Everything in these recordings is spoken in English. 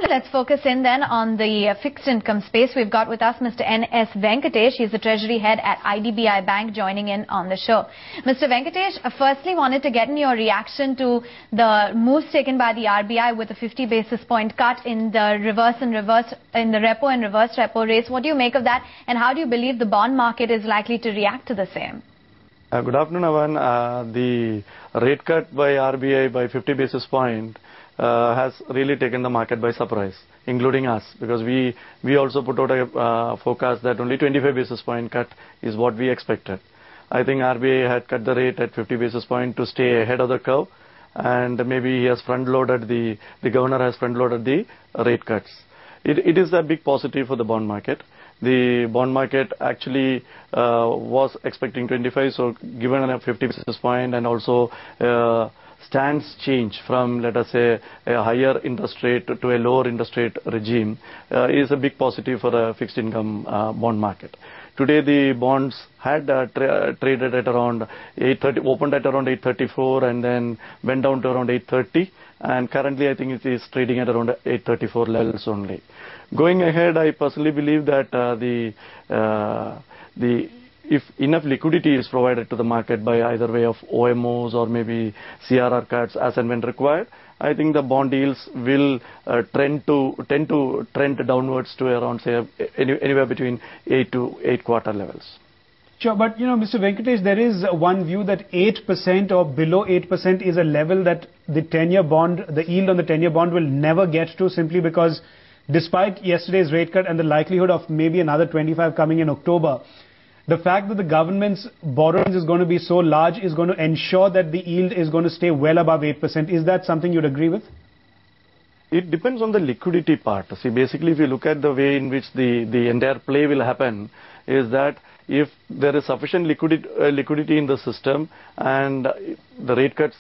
Let's focus in then on the fixed income space. We've got with us Mr. N.S. Venkatesh. He's the Treasury Head at IDBI Bank, joining in on the show. Mr. Venkatesh, firstly wanted to get in your reaction to the moves taken by the RBI with a 50 basis point cut in the repo and reverse repo rates. What do you make of that, and how do you believe the bond market is likely to react to the same? Good afternoon, Avan. The rate cut by RBI by 50 basis point has really taken the market by surprise, including us, because we also put out a forecast that only 25 basis point cut is what we expected. I think RBI had cut the rate at 50 basis point to stay ahead of the curve, and maybe he has front-loaded the governor has front-loaded the rate cuts. It is a big positive for the bond market. The bond market actually was expecting 25, so given a 50 basis point and also stance change from, let us say, a higher interest rate to a lower interest rate regime is a big positive for the fixed income bond market. Today the bonds had traded at around 830, opened at around 834 and then went down to around 830, and currently I think it is trading at around 834 levels only. Going ahead, I personally believe that if enough liquidity is provided to the market by either way of OMOs or maybe CRR cuts as and when required, I think the bond yields will tend to trend downwards to around, say, anywhere between 8 to 8.25 levels. Sure, but Mr. Venkatesh, there is one view that 8% or below 8% is a level that the 10-year bond, the yield on the 10-year bond will never get to, simply because despite yesterday's rate cut and the likelihood of maybe another 25 coming in October, the fact that the government's borrowings is going to be so large is going to ensure that the yield is going to stay well above 8%. Is that something you'd agree with? It depends on the liquidity part. See, basically, if you look at the way in which the entire play will happen, is that if there is sufficient liquidity in the system and the rate cuts,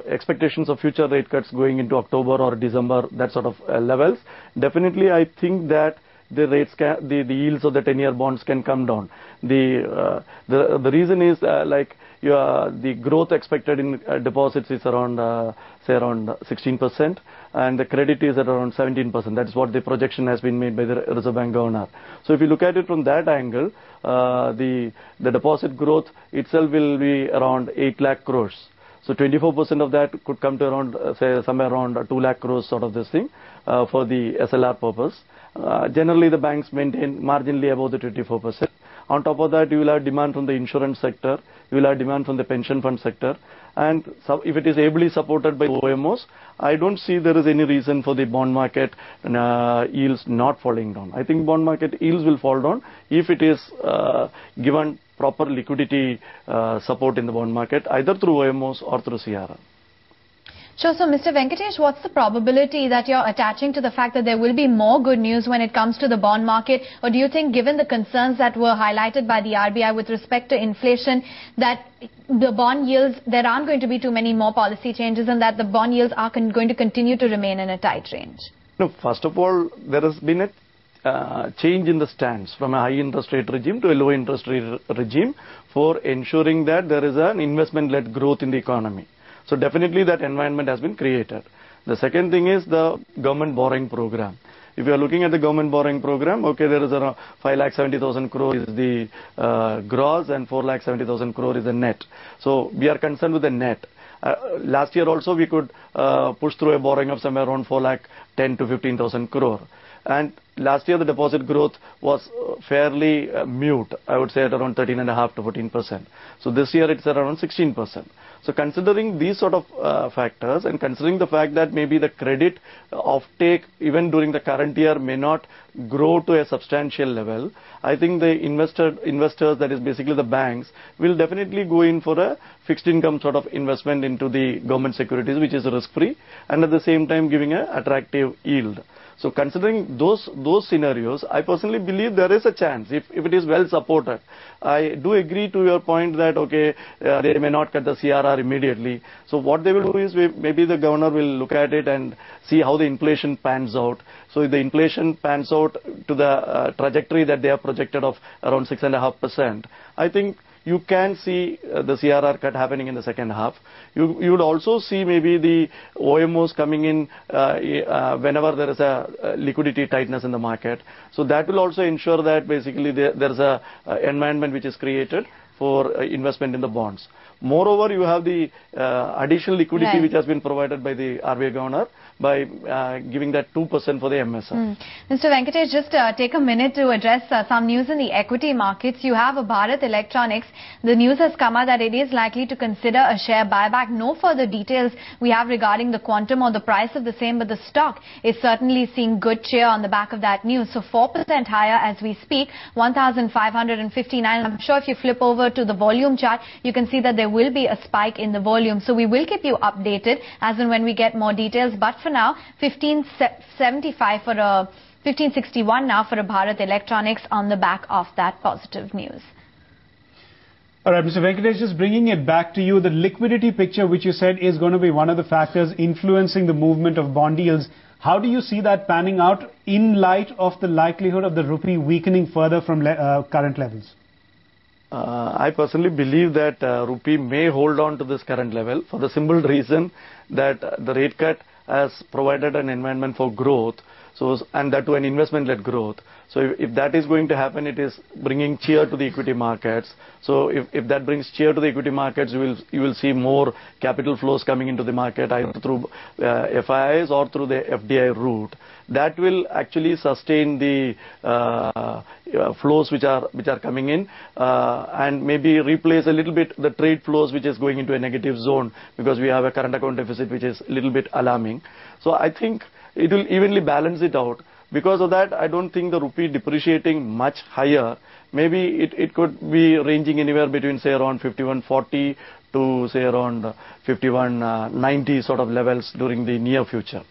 expectations of future rate cuts going into October or December, that sort of levels, definitely I think that the rates can, the yields of the 10-year bonds can come down. The reason is the growth expected in deposits is around say around 16%, and the credit is at around 17%. That's what the projection has been made by the Reserve Bank governor. So if you look at it from that angle, the deposit growth itself will be around 8 lakh crores. So 24% of that could come to around, say, somewhere around 2 lakh crores sort of this thing for the SLR purpose. Generally, the banks maintain marginally above the 24%. On top of that, you will have demand from the insurance sector, you will have demand from the pension fund sector, and so if it is ably supported by OMOs, I don't see there is any reason for the bond market yields not falling down. I think bond market yields will fall down if it is given proper liquidity support in the bond market, either through OMOs or through CRR. Sure. So, Mr. Venkatesh, what's the probability that you're attaching to the fact that there will be more good news when it comes to the bond market? Or do you think, given the concerns that were highlighted by the RBI with respect to inflation, that the bond yields, there aren't going to be too many more policy changes and that the bond yields are going to continue to remain in a tight range? No, first of all, there has been a change in the stance from a high interest rate regime to a low interest rate regime for ensuring that there is an investment-led growth in the economy. So definitely that environment has been created. The second thing is the government borrowing program. If you are looking at the government borrowing program, okay, there is around 5,70,000 crore is the gross and 4,70,000 crore is the net. So we are concerned with the net. Last year also we could push through a borrowing of somewhere around 4,10,000 to 15,000 crore. And last year the deposit growth was fairly mute, I would say at around 13.5% to 14%. So this year it's around 16%. So considering these sort of factors and considering the fact that maybe the credit offtake even during the current year may not grow to a substantial level, I think the investors, that is basically the banks, will definitely go in for a fixed income sort of investment into the government securities, which is risk-free and at the same time giving an attractive yield. So considering those scenarios, I personally believe there is a chance if it is well supported. I do agree to your point that, okay, they may not cut the CRR immediately. So what they will do is maybe the governor will look at it and see how the inflation pans out. So if the inflation pans out to the trajectory that they have projected of around 6.5%, I think you can see the CRR cut happening in the second half. You would also see maybe the OMOs coming in whenever there is a liquidity tightness in the market. So that will also ensure that basically there is a environment which is created for investment in the bonds. Moreover, you have the additional liquidity which has been provided by the RBI governor by giving that 2% for the MSR. Mr. Venkatesh, just take a minute to address some news in the equity markets. You have Bharat Electronics. The news has come out that it is likely to consider a share buyback. No further details we have regarding the quantum or the price of the same, but the stock is certainly seeing good cheer on the back of that news. So 4% higher as we speak, 1,559. I'm sure if you flip over to the volume chart, you can see that there will be a spike in the volume. So we will keep you updated as and when we get more details. But for now, 1575 for a 1561 now for a Bharat Electronics on the back of that positive news. All right, Mr. Venkatesh, just bringing it back to you, the liquidity picture which you said is going to be one of the factors influencing the movement of bond yields. How do you see that panning out in light of the likelihood of the rupee weakening further from current levels? I personally believe that rupee may hold on to this current level for the simple reason that the rate cut has provided an environment for growth, and that to an investment-led growth. So if that is going to happen, it is bringing cheer to the equity markets. So if that brings cheer to the equity markets, you will see more capital flows coming into the market either through FIIs or through the FDI route. That will actually sustain the flows which are coming in and maybe replace a little bit the trade flows which is going into a negative zone because we have a current account deficit which is a little bit alarming. So I think it will evenly balance it out. Because of that, I don't think the rupee depreciating much higher. Maybe it could be ranging anywhere between say around 51.40 to say around 51.90 sort of levels during the near future.